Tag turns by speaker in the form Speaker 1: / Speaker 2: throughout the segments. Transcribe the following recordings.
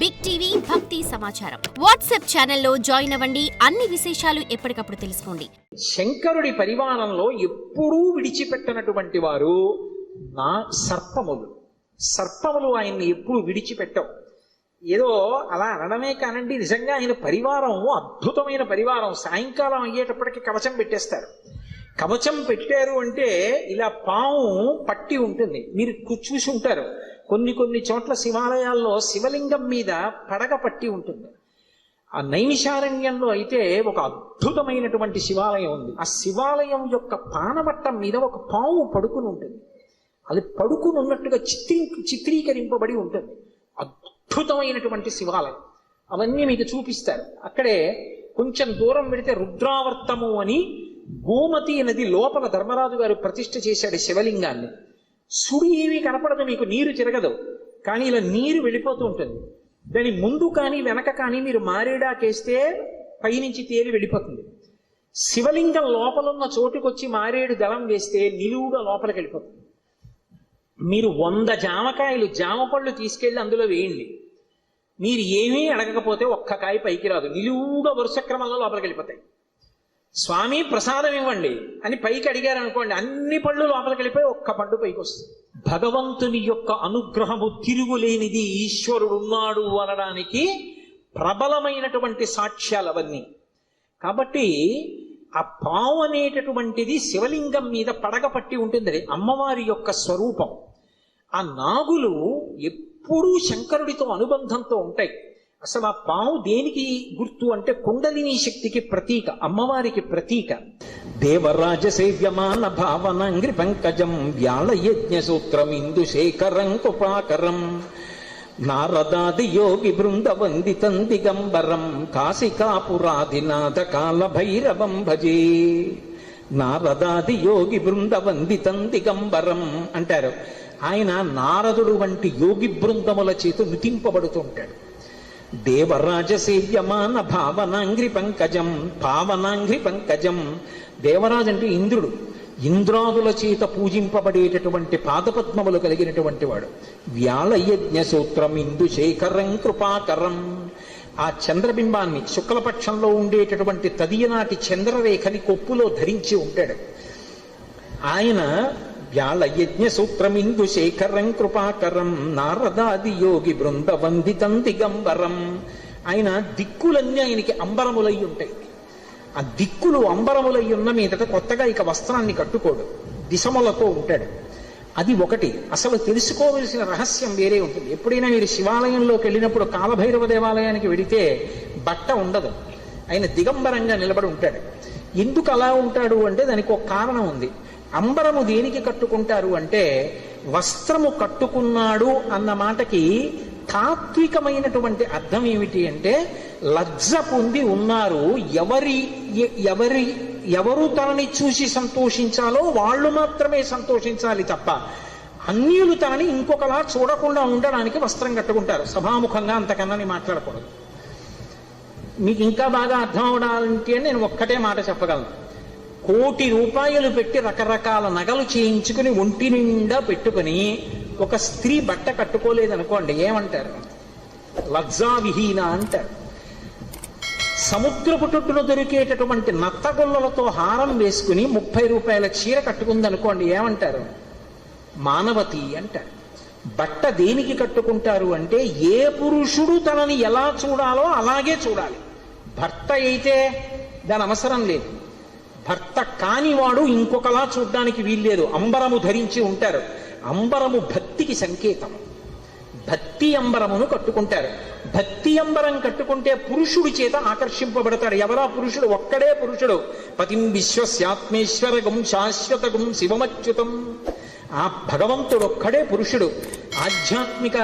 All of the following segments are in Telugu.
Speaker 1: బిగ్ టీవీ భక్తి సమాచారం వాట్సాప్ ఛానల్లో జాయిన్ అవ్వండి. అన్ని విశేషాలు ఎప్పటికప్పుడు తెలుసుకోండి.
Speaker 2: శంకరుడి పరివారంలో ఎప్పుడూ విడిచిపెట్టనటువంటి వారు నా సర్పములు ఆయన్ని ఎప్పుడు విడిచిపెట్టవు. ఏదో అలా అనడమే కానండి, నిజంగా ఆయన పరివారం అద్భుతమైన పరివారం. సాయంకాలం అయ్యేటప్పటికి కవచం పెట్టేస్తారు. కవచం పెట్టారు అంటే ఇలా పాము పట్టి ఉంటుంది. మీరు చూసి ఉంటారు, కొన్ని చోట్ల శివాలయాల్లో శివలింగం మీద పడగ పట్టి ఉంటుంది. ఆ నైమిషారణ్యంలో అయితే ఒక అద్భుతమైనటువంటి శివాలయం ఉంది. ఆ శివాలయం యొక్క పానవట్టం మీద ఒక పాము పడుకుని ఉంటుంది. అది పడుకుని ఉన్నట్టుగా చిత్రీకరింపబడి ఉంటుంది. అద్భుతమైనటువంటి శివాలయం. అవన్నీ మీకు చూపిస్తారు. అక్కడే కొంచెం దూరం వెళితే రుద్రావర్తము అని గోమతి నది లోపల ధర్మరాజు గారు ప్రతిష్ఠ చేశాడు శివలింగాన్ని. సుడి ఏమీ కనపడదు, మీకు నీరు తిరగదు, కానీ ఇలా నీరు వెళ్ళిపోతూ ఉంటుంది. దాని ముందు కానీ వెనక కానీ మీరు మారేడాకేస్తే పైనుంచి తేలి వెళ్ళిపోతుంది. శివలింగం లోపలున్న చోటుకొచ్చి మారేడు దళం వేస్తే నిలువుగా లోపలికి వెళ్ళిపోతుంది. మీరు 100 జామ పళ్ళు తీసుకెళ్లి అందులో వేయండి, మీరు ఏమీ అడగకపోతే ఒక్క కాయ పైకి రాదు. నిలువుగా వరుస క్రమంలో లోపలికి వెళ్ళిపోతాయి. స్వామి ప్రసాదం ఇవ్వండి అని పైకి అడిగారు అనుకోండి, అన్ని పళ్ళు లోపలికి వెళ్ళిపోయి ఒక్క పండు పైకి వస్తుంది. భగవంతుని యొక్క అనుగ్రహము తిరుగులేనిది, ఈశ్వరుడు ఉన్నాడు అనడానికి ప్రబలమైనటువంటి సాక్ష్యాలు అవన్నీ. కాబట్టి ఆ పావు అనేటటువంటిది శివలింగం మీద పడగ పట్టి ఉంటుంది. అమ్మవారి యొక్క స్వరూపం. ఆ నాగులు ఎప్పుడూ శంకరుడితో అనుబంధంతో ఉంటాయి. అసలు ఆ పావు దేనికి గుర్తు అంటే కుండలిని శక్తికి ప్రతీక, అమ్మవారికి ప్రతీక. దేవరాజ సేవ్యమాన భావనంగ్రి పంకజం వ్యాళ యజ్ఞ సూత్రం ఇందు శేఖరం కృపాకరం నారదాది యోగి బృంద వందితం దిగంబరం కాశికాపురాధినాథ కాల భైరవం భజే. నారదాది యోగి బృంద వందితం దిగంబరం అంటారు. ఆయన నారదుడు వంటి యోగి బృందముల చేత నుతింపబడుతూ ఉంటాడు. దేవరాజ సేవ్యమాన భావనాంగ్రి పంకజం, పావనాంగ్రి పంకజం. దేవరాజు అంటే ఇంద్రుడు, ఇంద్రాదుల చేత పూజింపబడేటటువంటి పాదపద్మములు కలిగినటువంటి వాడు. వ్యాళయజ్ఞ సూత్రం ఇందు శేఖరం కృపాకరం. ఆ చంద్రబింబాన్ని శుక్లపక్షంలో ఉండేటటువంటి తదియనాటి చంద్రరేఖని కొప్పులో ధరించి ఉంటాడు ఆయన. వ్యాళయజ్ఞ సూత్రం ఇందు శేఖరం కృపాకరం నారదాది యోగి బృంద వందితం దిగంబరం. ఆయన దిక్కులన్నీ ఆయనకి అంబరములై ఉంటాయి. ఆ దిక్కులు అంబరములై ఉన్న మీదట కొత్తగా ఇక వస్త్రాన్ని కట్టుకోడు, దిశములతో ఉంటాడు. అది ఒకటి. అసలు తెలుసుకోవలసిన రహస్యం వేరే ఉంటుంది. ఎప్పుడైనా మీరు శివాలయంలోకి వెళ్ళినప్పుడు కాలభైరవ దేవాలయానికి వెడితే బట్ట ఉండదు, ఆయన దిగంబరంగా నిలబడి ఉంటాడు. ఎందుకు అలా ఉంటాడు అంటే దానికి ఒక కారణం ఉంది. అంబరము దేనికి కట్టుకుంటారు అంటే, వస్త్రము కట్టుకున్నాడు అన్న మాటకి తాత్వికమైనటువంటి అర్థం ఏమిటి అంటే, లజ్జ పొంది ఉన్నారు, ఎవరు తనని చూసి సంతోషించాలో వాళ్ళు మాత్రమే సంతోషించాలి తప్ప అన్యులు తనని ఇంకొకలా చూడకుండా ఉండడానికి వస్త్రం కట్టుకుంటారు. సభాముఖంగా అంతకన్నా మాట్లాడకూడదు. మీకు ఇంకా బాగా అర్థం అవడానికి నేను ఒక్కటే మాట చెప్పగలను. 1 కోటి రూపాయలు పెట్టి రకరకాల నగలు చేయించుకుని ఒంటి నిండా పెట్టుకుని ఒక స్త్రీ బట్ట కట్టుకోలేదనుకోండి, ఏమంటారు? లజ్జావిహీన అంటారు. సముద్రపు తొట్టున దొరికేటటువంటి నత్తగొల్లలతో హారం వేసుకుని 30 రూపాయల చీర కట్టుకుందనుకోండి, ఏమంటారు? మానవతి అంటారు. బట్ట దేనికి కట్టుకుంటారు అంటే, ఏ పురుషుడు తనని ఎలా చూడాలో అలాగే చూడాలి. భర్త అయితే దాని అవసరం లేదు, భర్త కానివాడు ఇంకొకలా చూడ్డానికి వీల్లేదు. అంబరము ధరించి ఉంటారు. అంబరము భక్తికి సంకేతం. భక్తి అంబరమును కట్టుకుంటారు. భక్తి అంబరం కట్టుకుంటే పురుషుడి చేత ఆకర్షింపబడతాడు. ఎవరా పురుషుడు? ఒక్కడే పురుషుడు. పతిం విశ్వస్యాత్మేశ్వరగం శాశ్వతగం శివమచ్యుతం. ఆ భగవంతుడు ఒక్కడే పురుషుడు. ఆధ్యాత్మిక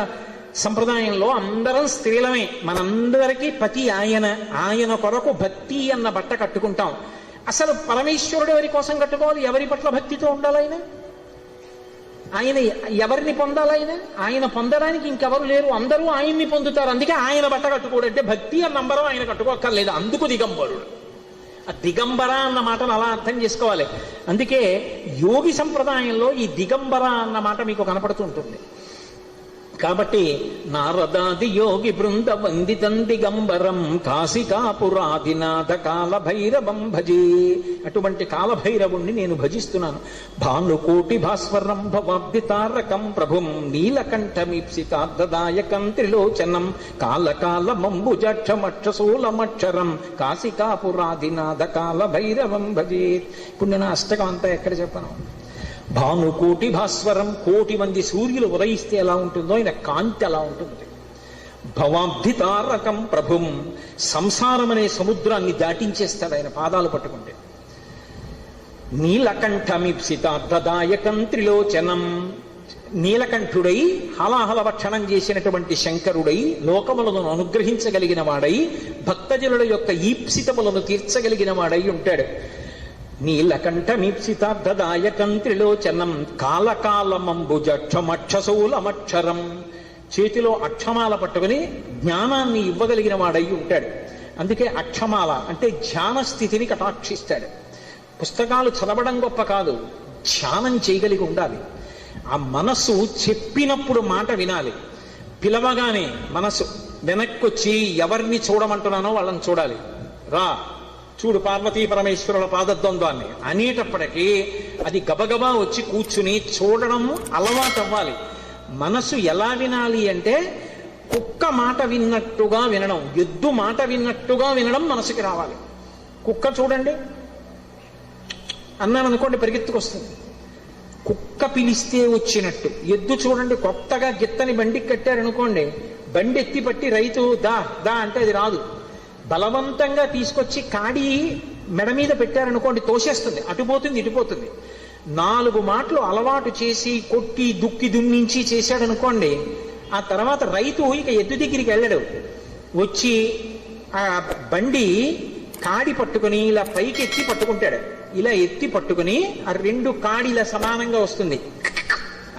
Speaker 2: సంప్రదాయంలో అందరం స్త్రీలమే. మనందరికీ పతి ఆయన. ఆయన కొరకు భక్తి అన్న బట్ట కట్టుకుంటాం. అసలు పరమేశ్వరుడు ఎవరి కోసం కట్టుకోవాలి? ఎవరి పట్ల భక్తితో ఉండాలి ఆయన ఎవరిని పొందాలి? ఆయన పొందడానికి ఇంకెవరు లేరు, అందరూ ఆయన్ని పొందుతారు. అందుకే ఆయన బట్ట కట్టుకోడంటే భక్తి అన్న నంబరం ఆయన కట్టుకోక్కర్లేదు, అందుకు దిగంబరుడు. ఆ దిగంబర అన్న మాటను అలా అర్థం చేసుకోవాలి. అందుకే యోగి సంప్రదాయంలో ఈ దిగంబర అన్న మాట మీకు కనపడుతూ ఉంటుంది. కాబట్టి నారదాది యోగి బృంద వందితం దిగంబరం కాశికాపురాధినాథ కాలభైరవం భజే. అటువంటి కాలభైరవుణ్ణి నేను భజిస్తున్నాను. భానుకోటి భాస్వరం భవాబ్ది తారకం ప్రభుం నీలకంఠమీప్సితార్థదాయకం త్రిలోచనం కాలకాలమంబుజక్షమక్షశూలమక్షరం కాశికాపురాధినాథ కాలభైరవం భజే. ఇప్పుడు నేను అష్టకం అంతా ఎక్కడ చెప్పను? భానుకోటి భాస్వరం, కోటి మంది సూర్యులు ఉదయిస్తే ఎలా ఉంటుందో ఆయన కాంతి అలా ఉంటుంది. భవాబ్ధి తారకం ప్రభుం, సంసారం అనే సముద్రాన్ని దాటించేస్తాడు ఆయన పాదాలు పట్టుకుంటే. నీలకంఠమీప్సితార్థదాయకం త్రిలోచనం, నీలకంఠుడై హలాహల భక్షణం చేసినటువంటి శంకరుడై లోకములను అనుగ్రహించగలిగిన వాడై భక్తజనుల యొక్క ఈప్సితములను తీర్చగలిగిన వాడై ఉంటాడు. నీలకంఠమీప్సితార్థదాయకం త్రిలోచనం కాలకాలమంబుజక్షమక్షశూలమక్షరం, చేతిలో అక్షమాల పట్టుకుని జ్ఞానాన్ని ఇవ్వగలిగిన వాడై ఉంటాడు. అందుకే అక్షమాల అంటే ధ్యాన స్థితిని కటాక్షిస్తాడు. పుస్తకాలు చదవడం గొప్ప కాదు, ధ్యానం చేయగలిగి ఉండాలి. ఆ మనస్సు చెప్పినప్పుడు మాట వినాలి. పిలవగానే మనస్సు వెనక్కొచ్చి ఎవరిని చూడమంటున్నానో వాళ్ళని చూడాలి. రా చూడు పార్వతీ పరమేశ్వరుల పాదద్వంద్వాన్ని అనేటప్పటికీ అది గబగబా వచ్చి కూర్చుని చూడడం అలవాటు అవ్వాలి. మనసు ఎలా వినాలి అంటే కుక్క మాట విన్నట్టుగా వినడం, ఎద్దు మాట విన్నట్టుగా వినడం మనసుకి రావాలి. కుక్క చూడండి అన్నామనుకోండి పరిగెత్తుకొస్తుంది, కుక్క పిలిస్తే వచ్చినట్టు. ఎద్దు చూడండి కొత్తగా గిత్తని బండికి కట్టారనుకోండి, బండి ఎత్తి పట్టి రైతు దా దా అంటే అది రాదు. బలవంతంగా తీసుకొచ్చి కాడి మెడ మీద పెట్టారనుకోండి తోసేస్తుంది, అటుపోతుంది ఇటుపోతుంది. 4 మాటలు అలవాటు చేసి కొట్టి దుక్కి దున్నించి చేశాడనుకోండి, ఆ తర్వాత రైతు ఇక ఎద్దు దగ్గరికి వెళ్ళడు. వచ్చి ఆ బండి కాడి పట్టుకుని ఇలా పైకి ఎత్తి పట్టుకుంటాడు. ఇలా ఎత్తి పట్టుకుని ఆ 2 కాడిలా సమానంగా వస్తుంది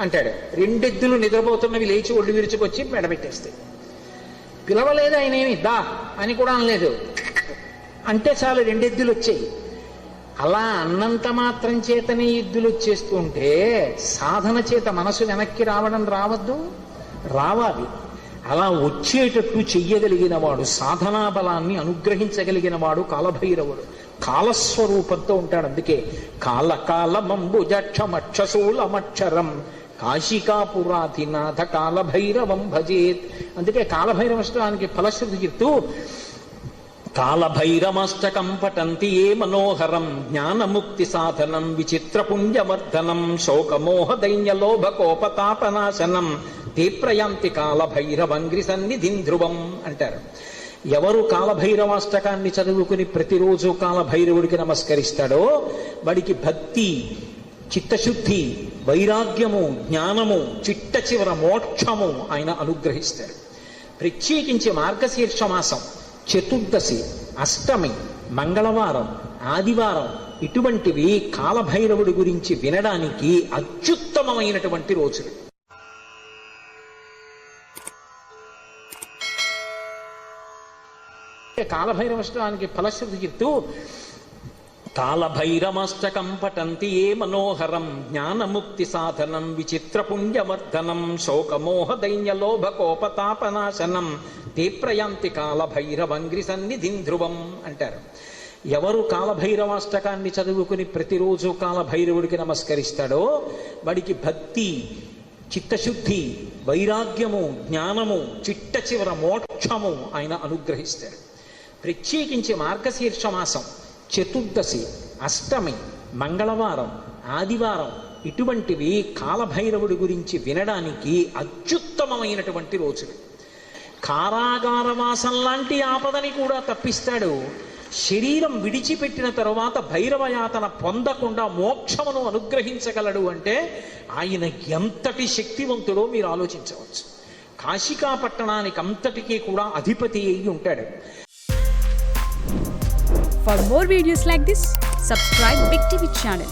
Speaker 2: అంటాడు. 2 ఎద్దులు నిద్రపోతున్నవి లేచి ఒళ్ళు విరుచుకొచ్చి మెడబెట్టేస్తాయి. పిలవలేదు ఆయన ఏమి దా అని కూడా అనలేదు, అంటే చాలు 2 ఎద్దులు వచ్చాయి. అలా అన్నంత మాత్రం చేతనే ఎద్దులు వచ్చేస్తూ ఉంటే సాధన చేత మనసు వెనక్కి రావడం రావద్దు, రావాలి. అలా వచ్చేటట్టు చెయ్యగలిగిన వాడు, సాధనా బలాన్ని అనుగ్రహించగలిగిన వాడు కాలభైరవుడు. కాలస్వరూపంతో ఉంటాడు. అందుకే కాలకాలమంబుజక్షమక్షశూలమక్షరం కాశికాపురాధినాథ కాలభైరవం భజేత్. అందుకే కాలభైరవష్టానికి ఫలశ్రుతి చెప్తూ కాలభైరమష్టకం పఠంతి ఏ మనోహరం జ్ఞానముక్తి సాధనం విచిత్రపుణ్యవర్ధనం శోకమోహ దైన్యలోభకోపతాపనాశనం తే ప్రయాంతి కాలభైరవంగ్రి సన్నిధిం ధ్రువం అంటారు. ఎవరు కాలభైరవాష్టకాన్ని చదువుకుని ప్రతిరోజు కాలభైరవుడికి నమస్కరిస్తాడో వాడికి భక్తి, చిత్తశుద్ధి, వైరాగ్యము, జ్ఞానము, చిట్ట చివర మోక్షము ఆయన అనుగ్రహిస్తాడు. ప్రత్యేకించి మార్గశీర్ష మాసం, చతుర్దశి, అష్టమి, మంగళవారం, ఆదివారం ఇటువంటివి కాలభైరవుడి గురించి వినడానికి అత్యుత్తమమైనటువంటి రోజులు. కాలభైరవష్టానికి ఫలశ్రుతి చెప్తూ కాలభైరమష్టకం పఠంతి ఏ మనోహరం జ్ఞానముక్తి సాధనం విచిత్రపుణ్యవర్ధనం శోకమోహ దైన్యలోభకోపతాపనాశనం తే ప్రయాంతి కాలభైరవంగ్రి సన్నిధిం ధ్రువం అంటారు. ఎవరు కాలభైరవాష్టకాన్ని చదువుకుని ప్రతిరోజు కాలభైరవుడికి నమస్కరిస్తాడో వాడికి భక్తి, చిత్తశుద్ధి, వైరాగ్యము, జ్ఞానము, చిట్ట చివర మోక్షము ఆయన అనుగ్రహిస్తాడు. ప్రత్యేకించి మార్గశీర్ష మాసం, చతుర్దశి, అష్టమి, మంగళవారం, ఆదివారం ఇటువంటివి కాలభైరవుడి గురించి వినడానికి అత్యుత్తమమైనటువంటి రోజులు. కారాగారవాసం లాంటి ఆపదని కూడా తప్పిస్తాడు. శరీరం విడిచిపెట్టిన తరువాత భైరవయాతన పొందకుండా మోక్షమును అనుగ్రహించగలడు అంటే ఆయన ఎంతటి శక్తివంతుడో మీరు ఆలోచించవచ్చు. కాశికా పట్టణానికి అంతటికీ కూడా అధిపతి అయి ఉంటాడు.
Speaker 3: For more videos like this, subscribe Big TV channel.